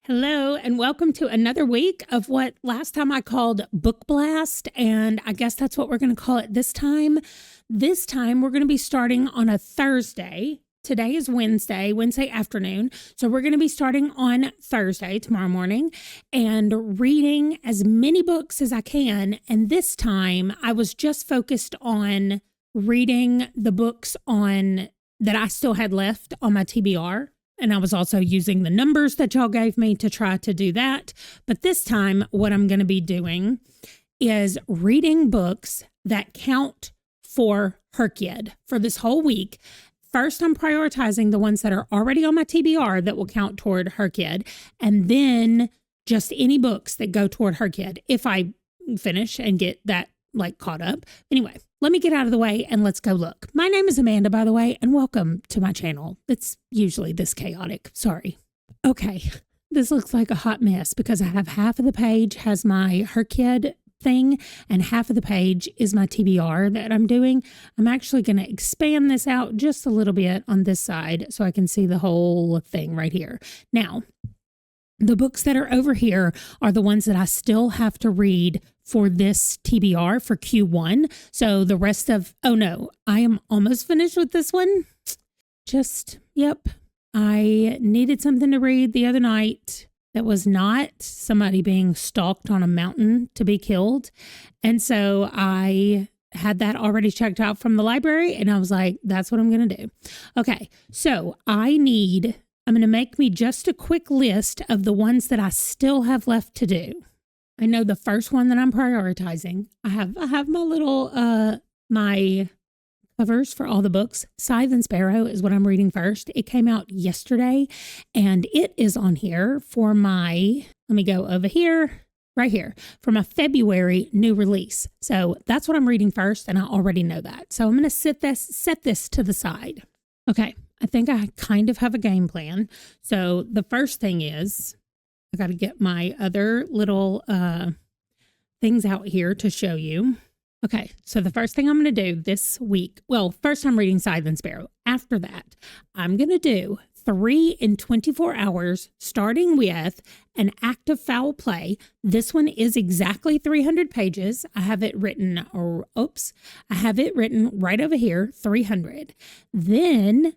Hello, and welcome to another week of what last time I called Book Blast, and I guess that's what we're going to call it this time. This time, we're going to be starting on a Thursday. Today is Wednesday afternoon. So we're going to be starting on Thursday, tomorrow morning, and reading as many books as I can. And this time, I was just focused on reading the books that I still had left on my TBR. And I was also using the numbers that y'all gave me to try to do that. But this time, what I'm going to be doing is reading books that count for Herkyed for this whole week. First, I'm prioritizing the ones that are already on my TBR that will count toward Herkyed, and then just any books that go toward Herkyed if I finish and get that caught up. Anyway, let me get out of the way and let's go look. My name is Amanda, by the way, and welcome to my channel. It's usually this chaotic. Sorry. Okay, this looks like a hot mess because I have half of the page has my Herkyed thing and half of the page is my TBR that I'm doing. I'm actually going to expand this out just a little bit on this side so I can see the whole thing right here. Now, the books that are over here are the ones that I still have to read for this TBR for Q1. So the rest of, oh no, I am almost finished with this one. Yep. I needed something to read the other night that was not somebody being stalked on a mountain to be killed. And so I had that already checked out from the library and I was like, that's what I'm going to do. Okay. So I'm going to make me just a quick list of the ones that I still have left to do. I know the first one that I'm prioritizing. I have my little, my covers for all the books. Scythe and Sparrow is what I'm reading first. It came out yesterday and it is on here for let me go over here, right here, for my February new release. So that's what I'm reading first and I already know that. So I'm going to set this to the side. Okay. I think I kind of have a game plan. So the first thing is I got to get my other little things out here to show you. Okay, so the first thing I'm going to do this week, well, first I'm reading Scythe and Sparrow. After that, I'm going to do 3 in 24 hours, starting with An Act of Foul Play. This one is exactly 300 pages. I have it written, I have it written right over here, 300. Then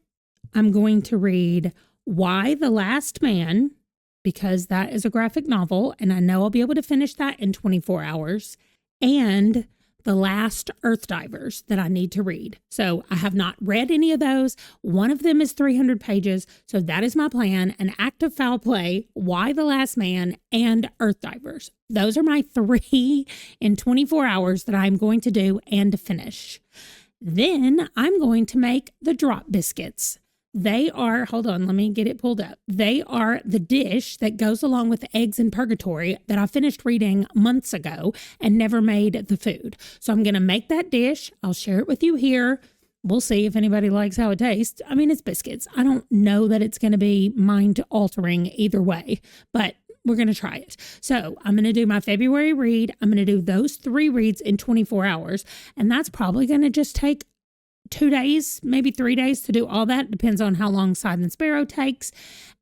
I'm going to read Why the Last Man, because that is a graphic novel, and I know I'll be able to finish that in 24 hours, and The Last Earthdivers that I need to read. So I have not read any of those. One of them is 300 pages, so that is my plan. An Act of Foul Play, Why the Last Man, and Earthdivers. Those are my 3 in 24 hours that I'm going to do and to finish. Then I'm going to make the drop biscuits. They are, hold on, let me get it pulled up. They are the dish that goes along with Eggs in Purgatory that I finished reading months ago and never made the food. So I'm going to make that dish. I'll share it with you here. We'll see if anybody likes how it tastes. I mean, it's biscuits. I don't know that it's going to be mind altering either way, but we're going to try it. So I'm going to do my February read. I'm going to do those 3 reads in 24 hours. And that's probably going to just take 2 days, maybe 3 days to do all that. Depends on how long Scythe and Sparrow takes.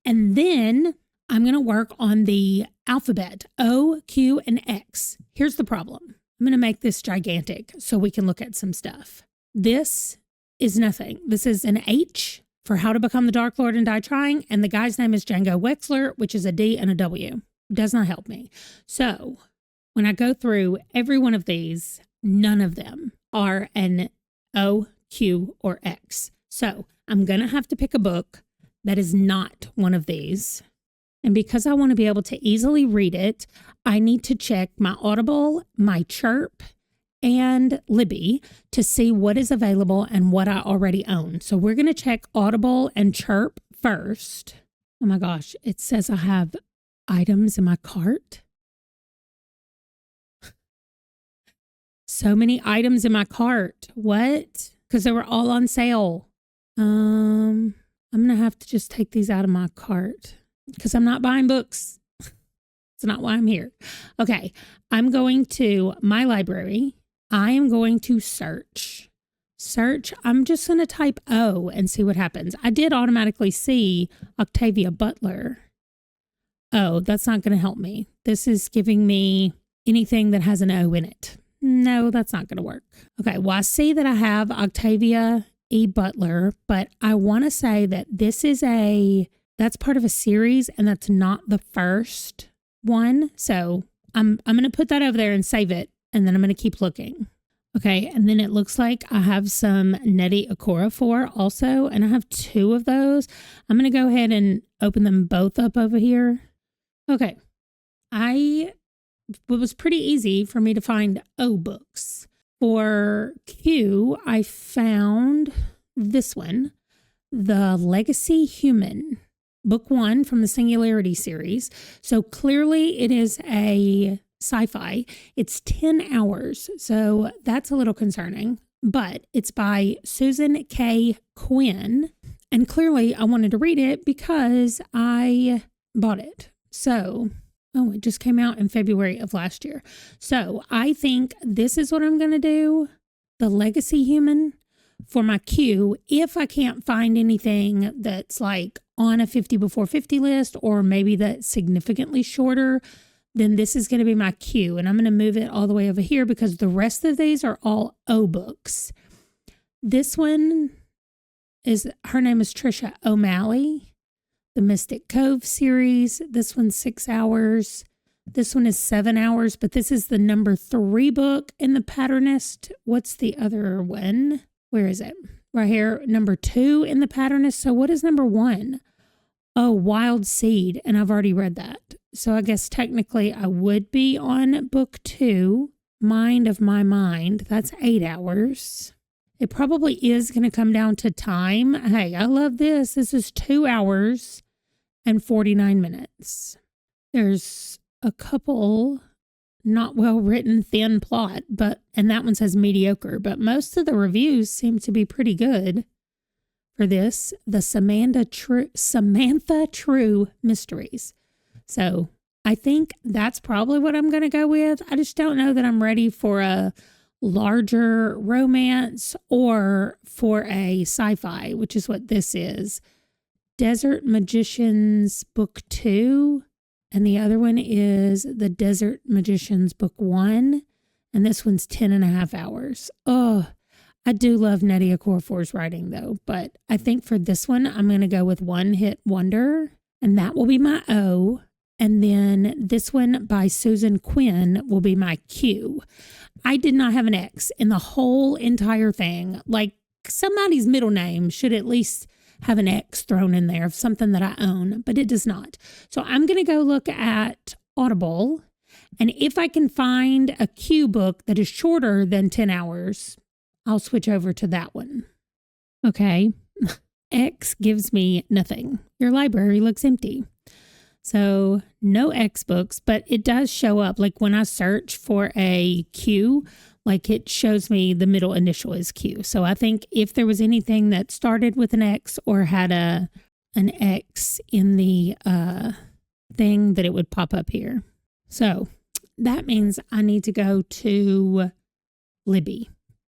And then I'm going to work on the alphabet, O, Q, and X. Here's the problem. I'm going to make this gigantic so we can look at some stuff. This is nothing. This is an H for How to Become the Dark Lord and Die Trying. And the guy's name is Django Wexler, which is a D and a W. Does not help me. So when I go through every one of these, none of them are an O, Q, or X. So I'm going to have to pick a book that is not one of these. And because I want to be able to easily read it, I need to check my Audible, my Chirp, and Libby to see what is available and what I already own. So we're going to check Audible and Chirp first. Oh my gosh, it says I have items in my cart. So many items in my cart. What? Because they were all on sale. I'm going to have to just take these out of my cart because I'm not buying books. It's not why I'm here. Okay. I'm going to my library. I am going to search. I'm just going to type O and see what happens. I did automatically see Octavia Butler. O. That's not going to help me. This is giving me anything that has an O in it. No, that's not going to work. Okay, well, I see that I have Octavia E. Butler, but I want to say that that's part of a series and that's not the first one. So I'm going to put that over there and save it, and then I'm going to keep looking. Okay, and then it looks like I have some Nnedi Okorafor also, and I have 2 of those. I'm going to go ahead and open them both up over here. Okay, it was pretty easy for me to find O books. For Q, I found this one, The Legacy Human, book 1 from the Singularity series. So clearly it is a sci-fi. It's 10 hours, so that's a little concerning, but it's by Susan K. Quinn, and clearly I wanted to read it because I bought it. So, it just came out in February of last year. So I think this is what I'm going to do, The Legacy Human, for my Q, if I can't find anything that's like on a 50 before 50 list, or maybe that's significantly shorter, then this is going to be my Q, and I'm going to move it all the way over here because the rest of these are all O books. This one her name is Trisha O'Malley, the Mystic Cove series. This one's 6 hours. This one is 7 hours, but this is the number 3 book in the Patternist. What's the other one? Where is it? Right here, number 2 in the Patternist. So what is number 1? Oh, Wild Seed, and I've already read that. So I guess technically I would be on book 2, Mind of My Mind. That's 8 hours. It probably is going to come down to time. Hey, I love this. This is 2 hours and 49 minutes. There's a couple not well written, thin plot, and that one says mediocre, but most of the reviews seem to be pretty good for this, the Samantha True Mysteries. So I think that's probably what I'm going to go with. I just don't know that I'm ready for a larger romance or for a sci-fi, which is what this is. Desert Magicians Book 2, and the other one is The Desert Magicians Book 1, and this one's 10.5 hours. Oh, I do love Nnedi Okorafor's writing though, but I think for this one, I'm going to go with One Hit Wonder, and that will be my O. And then this one by Susan Quinn will be my Q. I did not have an X in the whole entire thing. Like, somebody's middle name should at least have an X thrown in there of something that I own, but it does not. So I'm going to go look at Audible, and if I can find a Q book that is shorter than 10 hours, I'll switch over to that one. Okay. X gives me nothing. Your library looks empty. So no X books, but it does show up. Like when I search for a Q, like it shows me the middle initial is Q. So I think if there was anything that started with an X or had an X in the thing, that it would pop up here. So that means I need to go to Libby.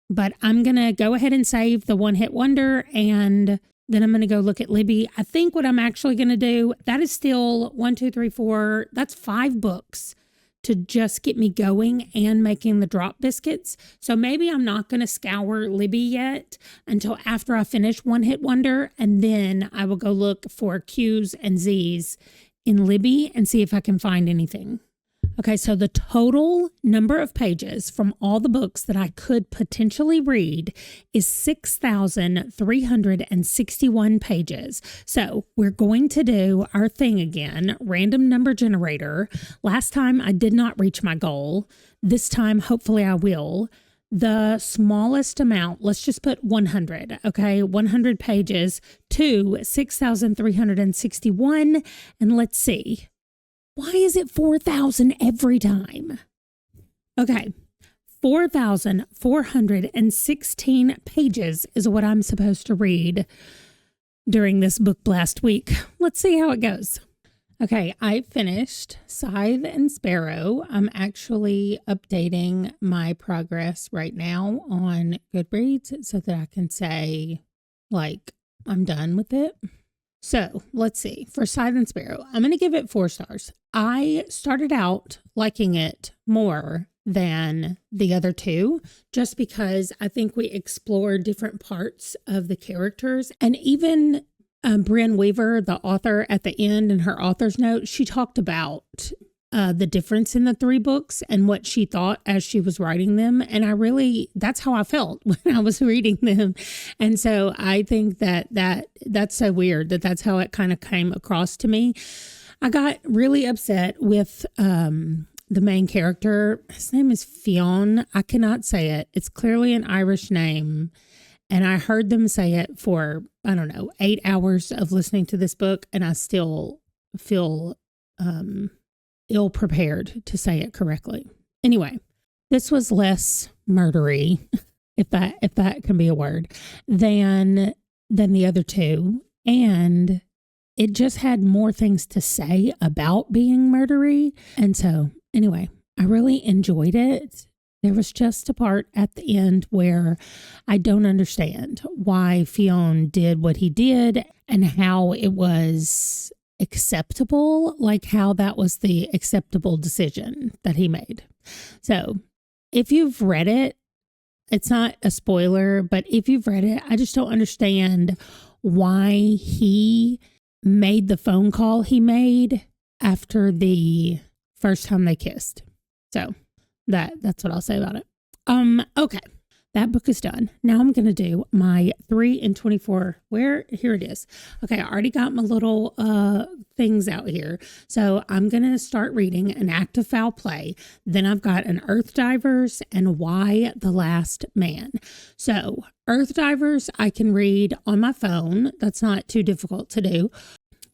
But I'm going to go ahead and save the One Hit Wonder, and then I'm going to go look at Libby. I think what I'm actually going to do, that is still 1, 2, 3, 4, that's 5 books to just get me going and making the drop biscuits. So maybe I'm not going to scour Libby yet until after I finish One Hit Wonder, and then I will go look for Q's and Z's in Libby and see if I can find anything. Okay, so the total number of pages from all the books that I could potentially read is 6,361 pages. So we're going to do our thing again, random number generator. Last time I did not reach my goal. This time, hopefully I will. The smallest amount, let's just put 100, okay? 100 pages to 6,361, and let's see. Why is it 4,000 every time? Okay, 4,416 pages is what I'm supposed to read during this book blast week. Let's see how it goes. Okay, I finished Scythe and Sparrow. I'm actually updating my progress right now on Goodreads so that I can say, like, I'm done with it. So let's see. For Silent Sparrow, I'm going to give it 4 stars. I started out liking it more than the other two, just because I think we explore different parts of the characters. And even Brynn Weaver, the author, at the end in her author's note, she talked about the difference in the 3 books and what she thought as she was writing them. And that's how I felt when I was reading them. And so I think that's so weird that's how it kind of came across to me. I got really upset with the main character. His name is Fionn. I cannot say it. It's clearly an Irish name. And I heard them say it for, 8 hours of listening to this book. And I still feel ill prepared to say it correctly. Anyway, this was less murdery, if that can be a word, than the other two. And it just had more things to say about being murdery. And so anyway, I really enjoyed it. There was just a part at the end where I don't understand why Fionn did what he did and how it was acceptable, like how that was the acceptable decision that he made. So if you've read it, it's not a spoiler, but if you've read it, I just don't understand why he made the phone call he made after the first time they kissed. So that's what I'll say about it. Okay. That book is done. Now I'm going to do my 3 and 24. Here it is. Okay, I already got my little things out here. So I'm going to start reading An Act of Foul Play. Then I've got an Earth Divers and Why the Last Man. So Earth Divers I can read on my phone. That's not too difficult to do.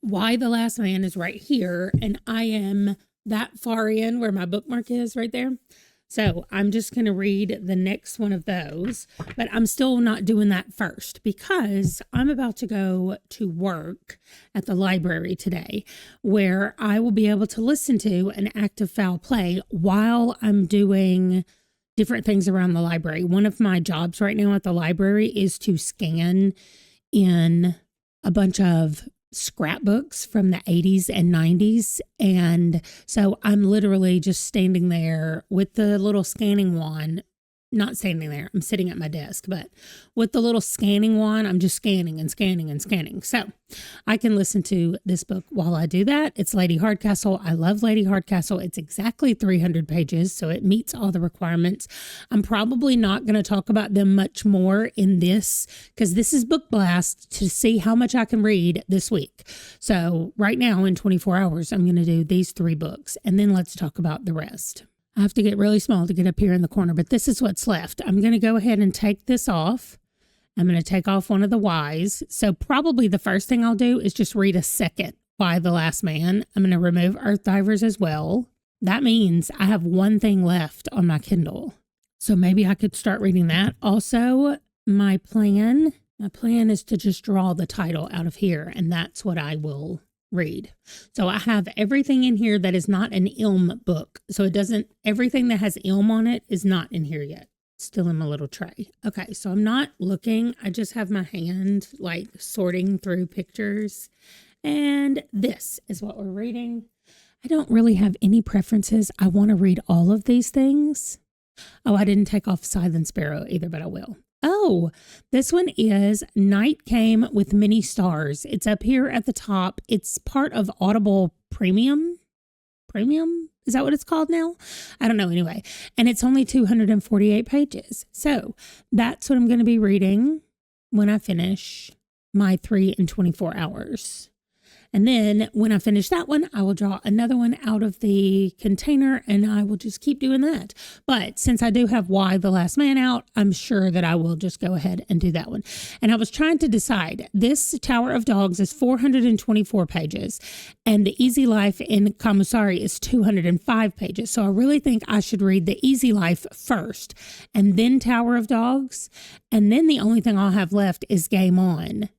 Why the Last Man is right here. And I am that far in where my bookmark is right there. So I'm just going to read the next one of those, but I'm still not doing that first because I'm about to go to work at the library today where I will be able to listen to An Act of Foul Play while I'm doing different things around the library. One of my jobs right now at the library is to scan in a bunch of scrapbooks from the 80s and 90s. And so I'm literally just standing there with the little scanning wand, not standing there, I'm sitting at my desk, but with the little scanning wand, I'm just scanning and scanning and scanning. So I can listen to this book while I do that. It's Lady Hardcastle. I love Lady Hardcastle. It's exactly 300 pages, so it meets all the requirements. I'm probably not going to talk about them much more in this because this is Book Blast to see how much I can read this week. So right now in 24 hours, I'm going to do these 3 books, and then let's talk about the rest. I have to get really small to get up here in the corner, but this is what's left. I'm going to go ahead and take this off. I'm going to take off one of the Whys. So probably the first thing I'll do is just read a second Why the Last Man. I'm going to remove Earth Divers as well. That means I have one thing left on my Kindle. So maybe I could start reading that. Also, my plan is to just draw the title out of here, and that's what I will read. So I have everything in here that is not an Ilm book. So everything that has Ilm on it is not in here yet. It's still in my little tray. Okay, so I'm not looking. I just have my hand like sorting through pictures. And this is what we're reading. I don't really have any preferences. I want to read all of these things. Oh, I didn't take off Silent Sparrow either, but I will. Oh, this one is Night Came with Many Stars. It's up here at the top. It's part of Audible Premium. Premium? Is that what it's called now? I don't know anyway. And it's only 248 pages. So that's what I'm going to be reading when I finish my 3 and 24 hours. And then when I finish that one, I will draw another one out of the container and I will just keep doing that. But since I do have Why the Last Man out, I'm sure that I will just go ahead and do that one. And I was trying to decide, this Tower of Dogs is 424 pages and The Easy Life in Kamusari is 205 pages. So I really think I should read The Easy Life first and then Tower of Dogs. And then the only thing I'll have left is Game On.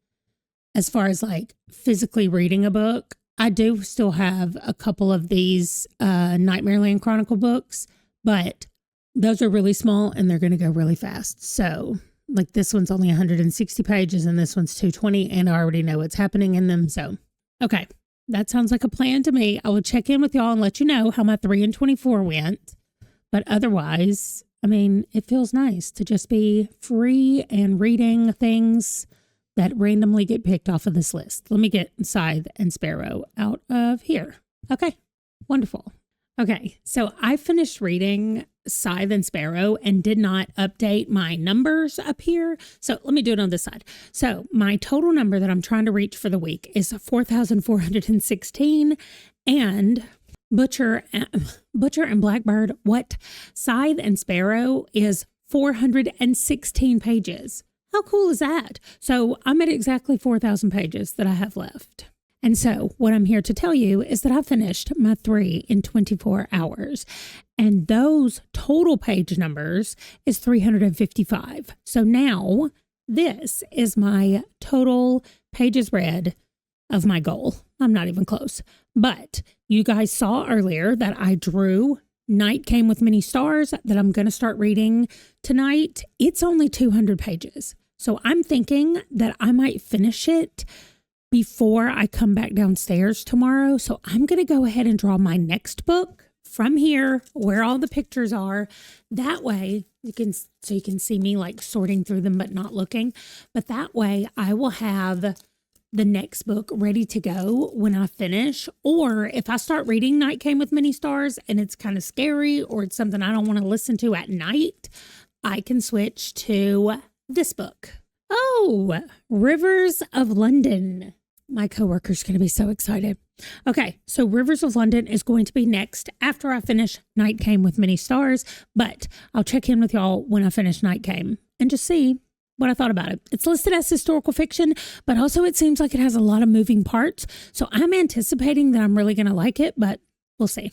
As far as like physically reading a book, I do still have a couple of these Nightmareland Chronicle books, but those are really small and they're going to go really fast. So Like this one's only 160 pages and this one's 220, and I already know what's happening in them. So, okay, that sounds like a plan to me. I will check in with y'all and let you know how my 3 and 24 went. But otherwise, I mean, it feels nice to just be free and reading things that randomly get picked off of this list. Let me get Scythe and Sparrow out of here. Okay, wonderful. Okay, so I finished reading Scythe and Sparrow and did not update my numbers up here. So let me do it on this side. So my total number that I'm trying to reach for the week is 4,416, and Butcher and Blackbird, what? Scythe and Sparrow is 416 pages. How cool is that? So I'm at exactly 4,000 pages that I have left. And so what I'm here to tell you is that I finished my 3 in 24 hours. And those total page numbers is 355. So now this is my total pages read of my goal. I'm not even close. But you guys saw earlier that I drew Night Came with Many Stars that I'm going to start reading tonight. It's only 200 pages. So I'm thinking that I might finish it before I come back downstairs tomorrow. So I'm going to go ahead and draw my next book from here where all the pictures are. That way you can see me like sorting through them but not looking. But that way I will have the next book ready to go when I finish. Or if I start reading Night Came with Many Stars and it's kind of scary or it's something I don't want to listen to at night, I can switch to this book. Oh, Rivers of London. My coworker's going to be so excited. Okay, so Rivers of London is going to be next after I finish Night Came with Many Stars, but I'll check in with y'all when I finish Night Came and just see what I thought about it. It's listed as historical fiction, but also it seems like it has a lot of moving parts, so I'm anticipating that I'm really going to like it, but we'll see.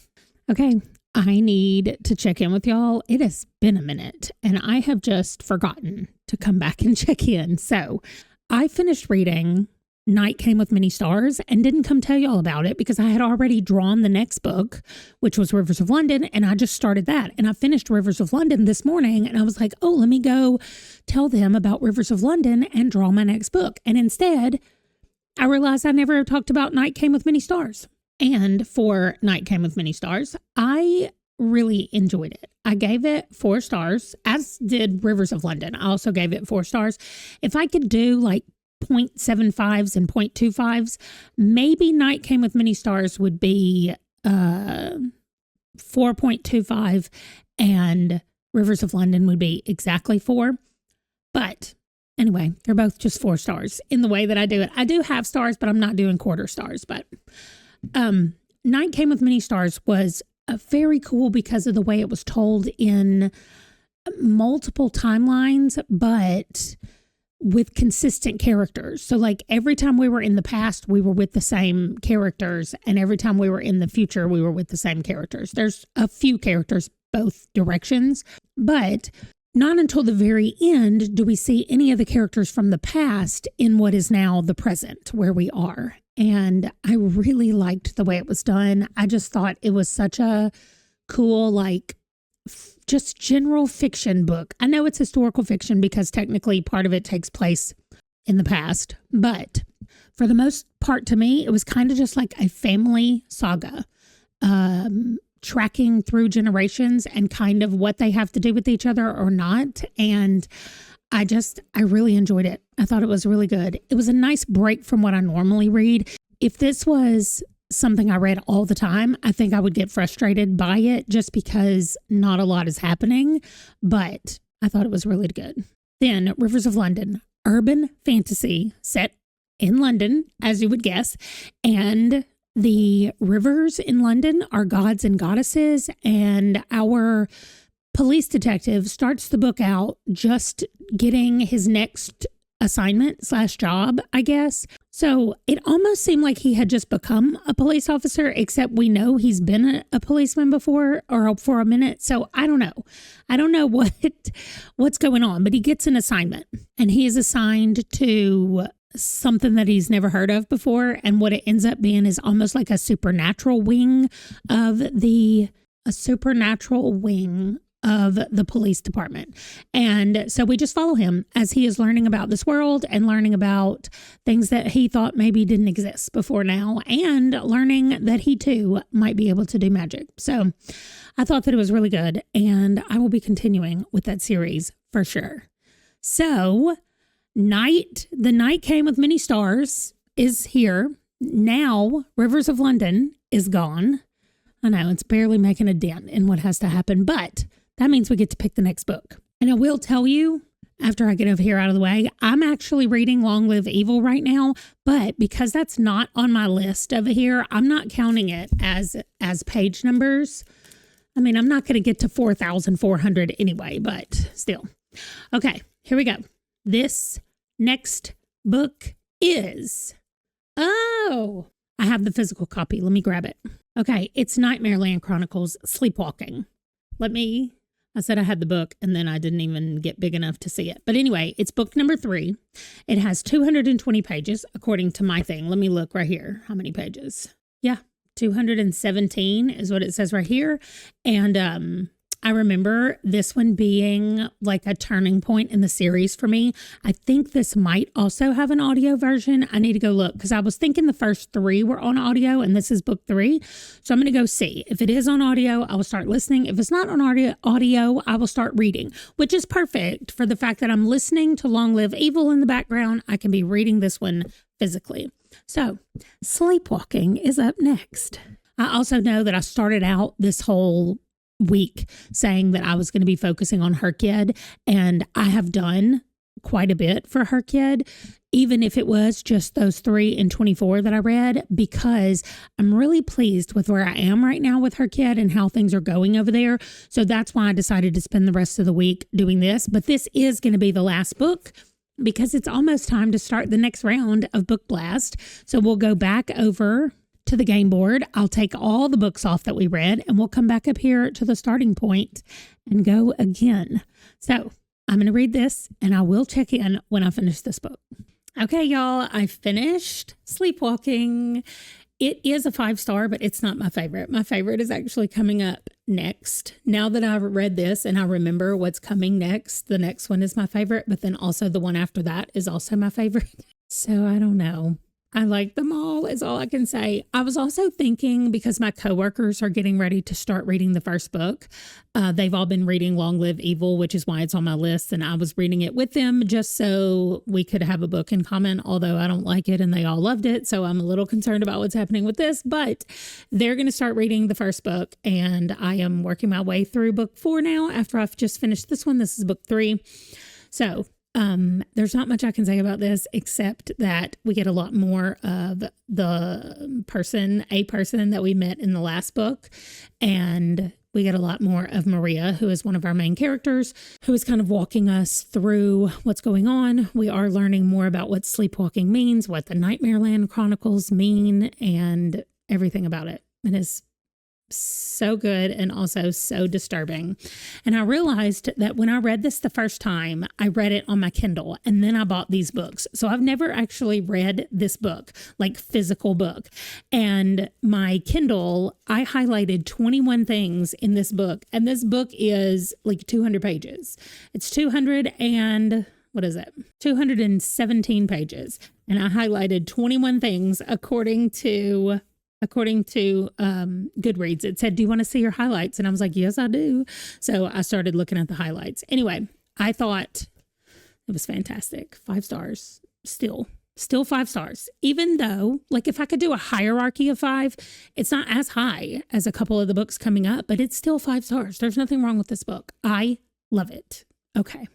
Okay, I need to check in with y'all. It has been a minute, and I have just forgotten to come back and check in. So I finished reading Night Came with Many Stars and didn't come tell y'all about it because I had already drawn the next book, which was Rivers of London, and I just started that. And I finished Rivers of London this morning, and I was like, oh, let me go tell them about Rivers of London and draw my next book. And instead, I realized I never talked about Night Came with Many Stars. And for Night Came with Many Stars, I really enjoyed it. I gave it 4 stars, as did Rivers of London. I also gave it 4 stars. If I could do like 0.75s and 0.25s, maybe Night Came with Many Stars would be 4.25 and Rivers of London would be exactly 4. But anyway, they're both just 4 stars in the way that I do it. I do have stars, but I'm not doing quarter stars. But Night Came with Many Stars was very cool because of the way it was told in multiple timelines, but with consistent characters. So like every time we were in the past, we were with the same characters. And every time we were in the future, we were with the same characters. There's a few characters both directions, but not until the very end do we see any of the characters from the past in what is now the present where we are. And I really liked the way it was done. I just thought it was such a cool, like, just general fiction book. I know it's historical fiction because technically part of it takes place in the past, but for the most part to me, it was kind of just like a family saga, tracking through generations and kind of what they have to do with each other or not. And I really enjoyed it. I thought it was really good. It was a nice break from what I normally read. If this was something I read all the time, I think I would get frustrated by it just because not a lot is happening, but I thought it was really good. Then Rivers of London, urban fantasy set in London, as you would guess, and the rivers in London are gods and goddesses, and our police detective starts the book out just getting his next assignment / job, I guess. So it almost seemed like he had just become a police officer, except we know he's been a policeman before or for a minute. So I don't know. I don't know what's going on, but he gets an assignment and he is assigned to something that he's never heard of before. And what it ends up being is almost like a supernatural wing of the police department. And so we just follow him as he is learning about this world and learning about things that he thought maybe didn't exist before now, and learning that he too might be able to do magic. So I thought that it was really good, and I will be continuing with that series for sure. So The Night Came with Many Stars is here. Now Rivers of London is gone. I know it's barely making a dent in what has to happen, but that means we get to pick the next book. And I will tell you, after I get over here out of the way, I'm actually reading Long Live Evil right now, but because that's not on my list over here, I'm not counting it as page numbers. I mean, I'm not going to get to 4,400 anyway, but still. Okay, here we go. This next book is... Oh, I have the physical copy. Let me grab it. Okay, it's Nightmareland Chronicles Sleepwalking. I said I had the book and then I didn't even get big enough to see it. But anyway, it's book number 3. It has 220 pages according to my thing. Let me look right here. How many pages? Yeah, 217 is what it says right here. And I remember this one being like a turning point in the series for me. I think this might also have an audio version. I need to go look because I was thinking the first 3 were on audio and this is book 3. So I'm going to go see. If it is on audio, I will start listening. If it's not on audio, I will start reading, which is perfect for the fact that I'm listening to Long Live Evil in the background. I can be reading this one physically. So Sleepwalking is up next. I also know that I started out this whole week saying that I was going to be focusing on Her Kid, and I have done quite a bit for Her Kid, even if it was just those 3 and 24 that I read, because I'm really pleased with where I am right now with Her Kid and how things are going over there. So that's why I decided to spend the rest of the week doing this. But this is going to be the last book because it's almost time to start the next round of Book Blast. So we'll go back over to the game board. I'll take all the books off that we read and we'll come back up here to the starting point and go again. So I'm going to read this and I will check in when I finish this book. Okay, y'all, I finished Sleepwalking. It is a 5-star, but it's not my favorite. My favorite is actually coming up next. Now that I've read this and I remember what's coming next, the next one is my favorite, but then also the one after that is also my favorite. So I don't know. I like them all is all I can say. I was also thinking, because my coworkers are getting ready to start reading the first book. They've all been reading Long Live Evil, which is why it's on my list. And I was reading it with them just so we could have a book in common, although I don't like it and they all loved it. So I'm a little concerned about what's happening with this, but they're going to start reading the first book. And I am working my way through book 4 now after I've just finished this one. This is book 3. So there's not much I can say about this except that we get a lot more of the person that we met in the last book. And we get a lot more of Maria, who is one of our main characters, who is kind of walking us through what's going on. We are learning more about what sleepwalking means, what the Nightmareland Chronicles mean, and everything about it. It is so good and also so disturbing. And I realized that when I read this the first time, I read it on my Kindle and then I bought these books. So I've never actually read this book, like physical book. And my Kindle, I highlighted 21 things in this book. And this book is like 200 pages. It's 217 pages. And I highlighted 21 things according to Goodreads. It said, do you want to see your highlights? And I was like, yes, I do. So I started looking at the highlights. Anyway, I thought it was fantastic. 5 stars. Still 5 stars. Even though, like, if I could do a hierarchy of 5, it's not as high as a couple of the books coming up, but it's still 5 stars. There's nothing wrong with this book. I love it. Okay.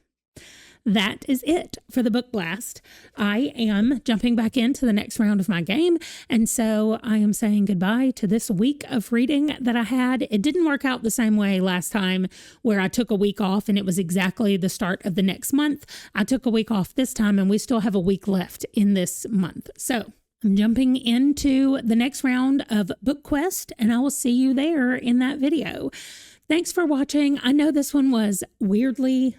That is it for the Book Blast. I am jumping back into the next round of my game. And so I am saying goodbye to this week of reading that I had. It didn't work out the same way last time where I took a week off and it was exactly the start of the next month. I took a week off this time and we still have a week left in this month. So I'm jumping into the next round of Book Quest and I will see you there in that video. Thanks for watching. I know this one was weirdly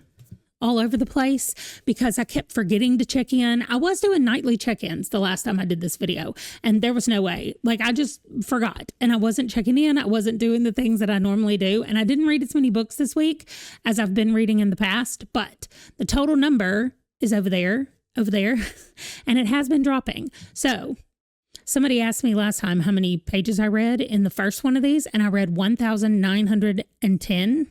all over the place because I kept forgetting to check in. I was doing nightly check-ins the last time I did this video, and there was no way. Like, I just forgot, and I wasn't checking in. I wasn't doing the things that I normally do, and I didn't read as many books this week as I've been reading in the past, but the total number is over there, and it has been dropping. So somebody asked me last time how many pages I read in the first one of these, and I read 1,910.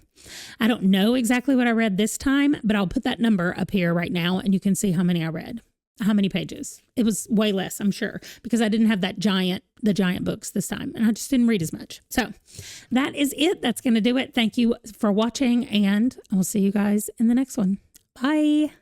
I don't know exactly what I read this time, but I'll put that number up here right now, and you can see how many I read, how many pages. It was way less, I'm sure, because I didn't have the giant books this time, and I just didn't read as much. So that is it. That's going to do it. Thank you for watching, and I will see you guys in the next one. Bye.